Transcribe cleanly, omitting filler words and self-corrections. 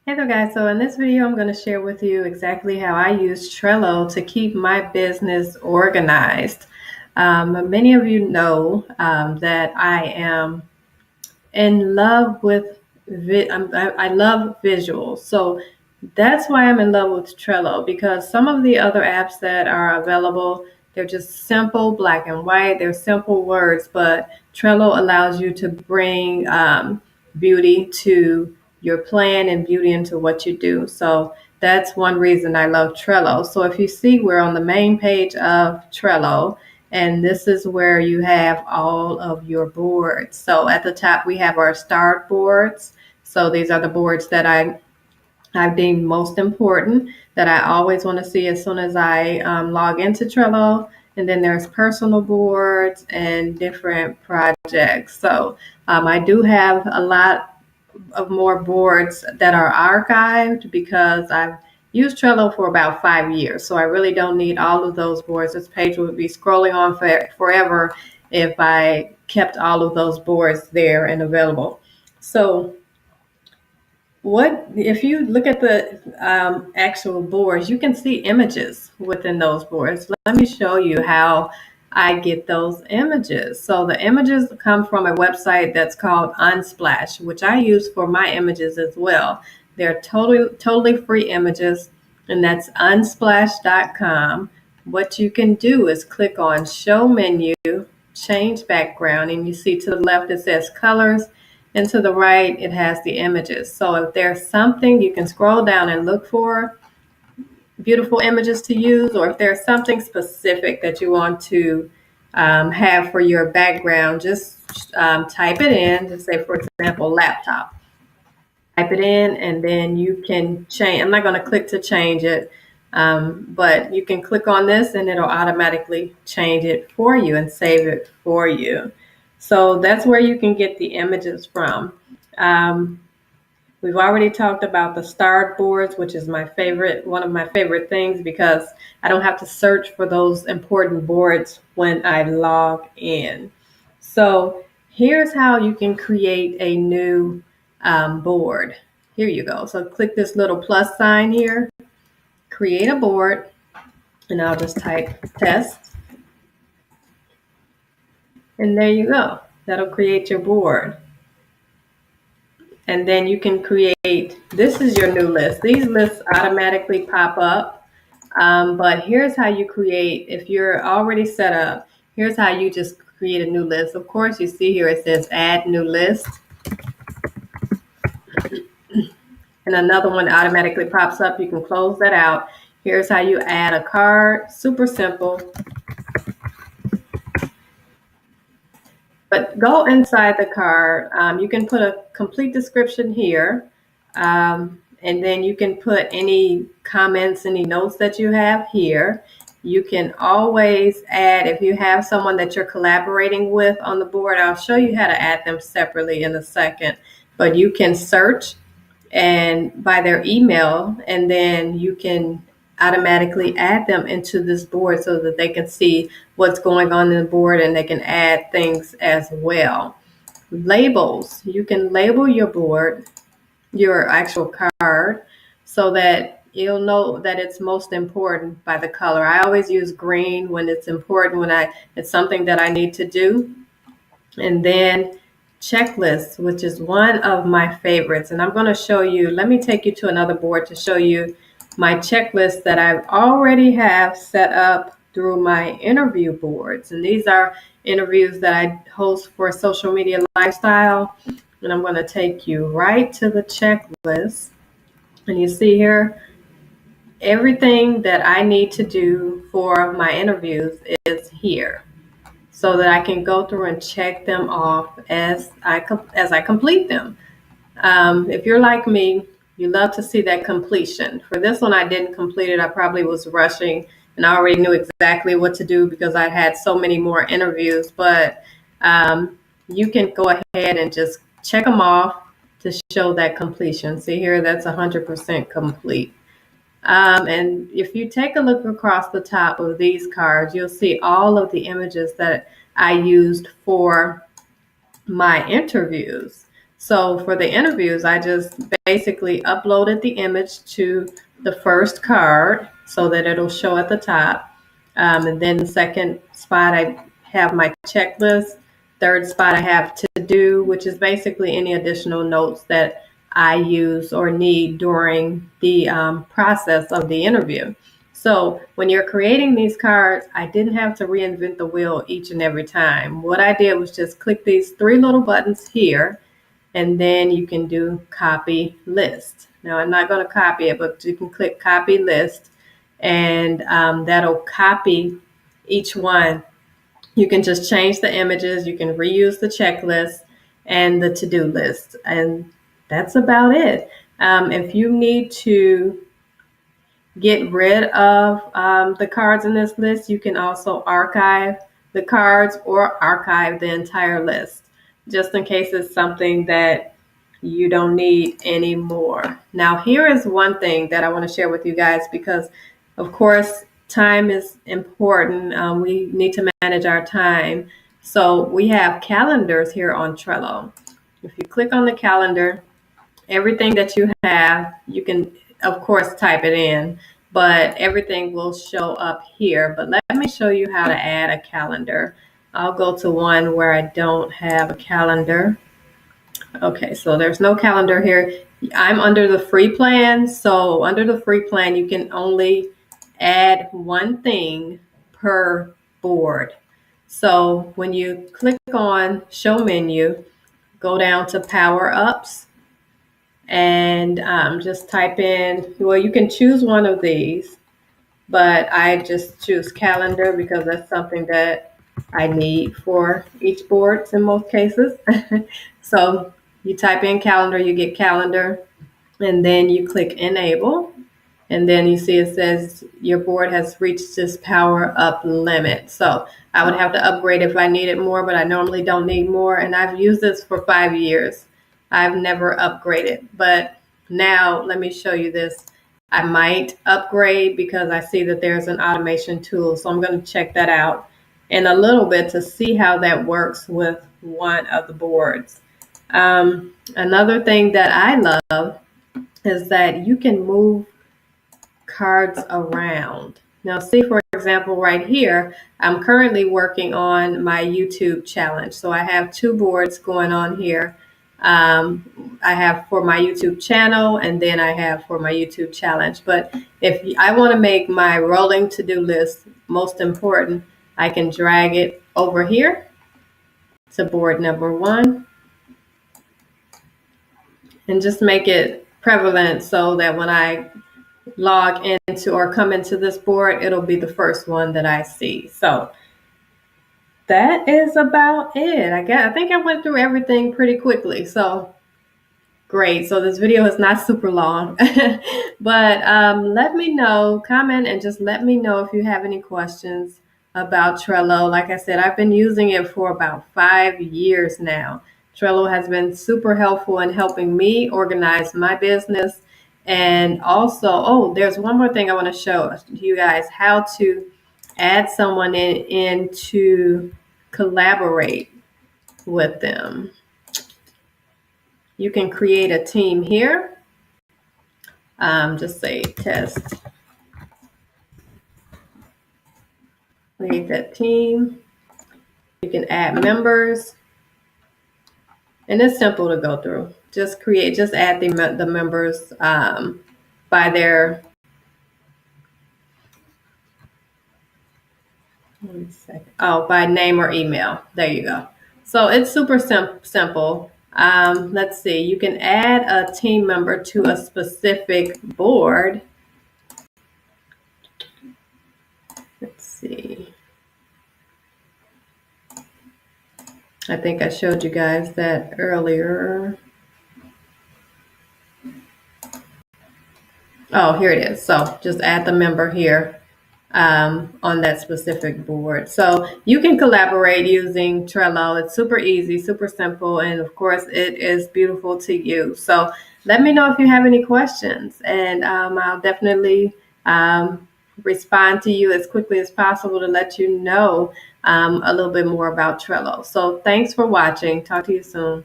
Hey there guys, so in this video I'm going to share with you exactly how I use Trello to keep my business organized. Many of you know that I am in love with I love visuals, so that's why I'm in love with Trello, because some of the other apps that are available, they're just simple black and white, they're simple words, but Trello allows you to bring beauty to your plan and beauty into what you do. So that's one reason I love Trello. So if you see, we're on the main page of Trello, and this is where you have all of your boards. So at the top, we have our start boards. So these are the boards that I've deemed most important, that I always want to see as soon as I log into Trello. And then there's personal boards and different projects. So I do have a lot of more boards that are archived because I've used Trello for about 5 years. So I really don't need all of those boards. This page would be scrolling on forever if I kept all of those boards there and available. So what if you look at the actual boards, you can see images within those boards. Let me show you how I get those images. So the images come from a website that's called Unsplash, which I use for my images as well. They're totally free images, and that's unsplash.com. What you can do is click on show menu, change background, and you see to the left it says colors, and to the right it has the images. So if there's something, you can scroll down and look for beautiful images to use, or if there's something specific that you want to have for your background, just type it in. Just say, for example, laptop. Type it in, and then you can change. I'm not going to click to change it, but you can click on this and it'll automatically change it for you and save it for you. So that's where you can get the images from. Um, We've already talked about the start boards, which is one of my favorite things, because I don't have to search for those important boards when I log in. So here's how you can create a new board. Here you go. So click this little plus sign here, create a board, and I'll just type test. And there you go. That'll create your board. And then you can create, this is your new list. These lists automatically pop up. But here's how you create, if you're already set up, here's how you just create a new list. Of course, you see here it says add new list. And another one automatically pops up. You can close that out. Here's how you add a card. Super simple. But go inside the card. You can put a complete description here. And then you can put any comments, any notes that you have here. You can always add, if you have someone that you're collaborating with on the board, I'll show you how to add them separately in a second. But you can search and by their email, and then you can automatically add them into this board so that they can see what's going on in the board and they can add things as well. Labels, you can label your board, your actual card, so that you'll know that it's most important by the color. I always use green when it's important, when it's something that I need to do. And then checklists, which is one of my favorites. And I'm going to show you, let me take you to another board to show you my checklist that I already have set up through my interview boards. And these are interviews that I host for Social Media Lifestyle. And I'm going to take you right to the checklist. And you see here, everything that I need to do for my interviews is here, so that I can go through and check them off as I complete them. If you're like me, you love to see that completion. For this one, I didn't complete it. I probably was rushing and I already knew exactly what to do because I had so many more interviews. But you can go ahead and just check them off to show that completion. See here, that's 100% complete. And if you take a look across the top of these cards, you'll see all of the images that I used for my interviews. So for the interviews, I just basically uploaded the image to the first card so that it'll show at the top. And then the second spot, I have my checklist. Third spot, I have to do, which is basically any additional notes that I use or need during the process of the interview. So when you're creating these cards, I didn't have to reinvent the wheel each and every time. What I did was just click these three little buttons here, and then you can do copy list. Now I'm not going to copy it, but you can click copy list, and that'll copy each one. You can just change the images, you can reuse the checklist and the to-do list, and that's about it. If you need to get rid of the cards in this list, you can also archive the cards or archive the entire list, just in case it's something that you don't need anymore. Now, here is one thing that I want to share with you guys, because of course, time is important. We need to manage our time. So we have calendars here on Trello. If you click on the calendar, everything that you have, you can, of course, type it in, but everything will show up here. But let me show you how to add a calendar. I'll go to one where I don't have a calendar. Okay, so there's no calendar here. I'm under the free plan. So under the free plan, you can only add one thing per board. So when you click on show menu, go down to power ups, and just type in, well, you can choose one of these, but I just choose calendar because that's something that I need for each board in most cases. So you type in calendar, you get calendar, and then you click enable. And then you see it says your board has reached this power up limit. So I would have to upgrade if I needed more, but I normally don't need more. And I've used this for 5 years. I've never upgraded. But now let me show you this. I might upgrade because I see that there's an automation tool. So I'm going to check that out in a little bit to see how that works with one of the boards. Another thing that I love is that you can move cards around. Now, see, for example, right here, I'm currently working on my YouTube challenge. So I have two boards going on here. I have for my YouTube channel, and then I have for my YouTube challenge. But if I want to make my rolling to-do list most important, I can drag it over here to board number 1 and just make it prevalent so that when I log into or come into this board, it'll be the first one that I see. So that is about it. I think I went through everything pretty quickly. So great. So this video is not super long, but let me know, comment, and just let me know if you have any questions about Trello. Like I said, I've been using it for about 5 years now. Trello has been super helpful in helping me organize my business. And also, oh, there's one more thing I want to show you guys, how to add someone in to collaborate with them. You can create a team here. Just say test. Create that team. You can add members. And it's simple to go through. Just add the members by their, by name or email. There you go. So it's super simple. Let's see, you can add a team member to a specific board. Let's see. I think I showed you guys that earlier. Oh, here it is. So just add the member here on that specific board. So you can collaborate using Trello. It's super easy, super simple, and of course it is beautiful to use. So let me know if you have any questions, and I'll definitely respond to you as quickly as possible to let you know a little bit more about Trello. So thanks for watching. Talk to you soon.